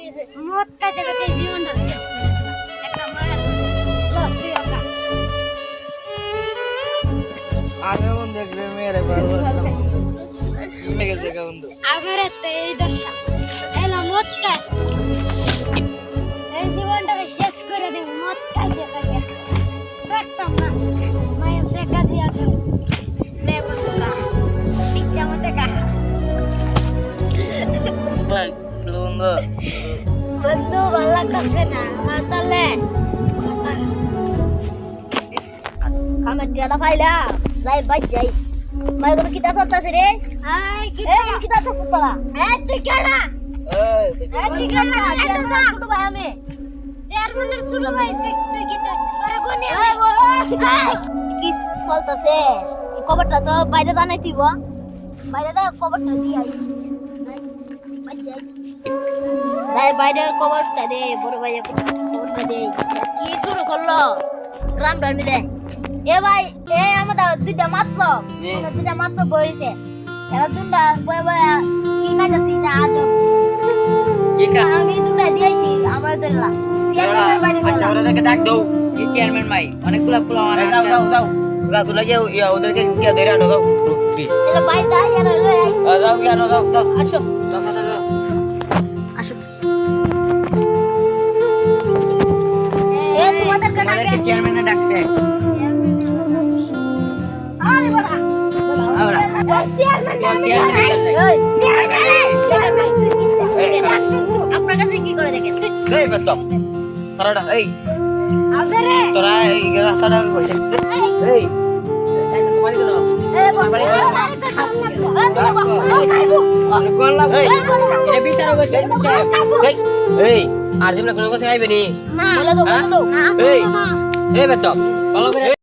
মদ খাইতে খাইতে জীবনটা শেষ করে দিলাম। একটা মায়ের লো তুই ওকা আমি মন দেখলে মেরে পারবো মেরে দেখে বন্ধু আমার এতে এই দশা এলা মদ খাই এই জীবনটাকে শেষ করে দেব মদ খাইতে খাইতে রাখতাম না মায়ের শেখা দিয়া গেল লে বন্ধুরা ইচ্ছা মতে খা বন্ধু বন্ধু ভালো লাগছে না তাহলে খামের টিয়াটা পাইলা যাই বাইক যাই মাই কোনো কিতা চলতেছে রে কিতা চলতেছে তোরা তুই কেডা তুই কেডা ছোট ভাই আমি চেয়ারম্যানের ছোট ভাই তুই কিতা তোরা কোনে কি চলতেছে খবরটা তো বাইরে জানাই দিব বাইরে দা খবরটা দি আই বাইরের খবরটা দে বড় ভাই খবরটা দে কি শুরু করলো গ্রাম ধর্মী দে এ ভাই এ আমাদের দুইটা মাত্র বইছে এরা দুটা বই বই কি কাজছি না আজ কি কা আমি দুটা দিয়েছি আমার জন্য চেয়ারম্যানের বাড়ি আচ্ছা ওদেরকে ডাক দাও এই চেয়ারম্যান ভাই অনেকগুলা পোলা আমার দাও দাও দাও তুলা যে ওদেরকে কি ধরে আনো দাও এরা ভাই দাই এরা লই আই দাও ইয়ানো দাও দাও আসো দাও আসো এ তোমাদের আমাদেরকে চেয়ারম্যানে ডাকছে আরে বড়া আমরা আপনার কাছে কি করে দেখেন এই বেতম তোরা এই আপনারে তোরা এই রাস্তাটা বসে এই তোমারই কেন এই আর দিন কোনো কথা আইবে নি বলে দাও এই বেতম ভালো করে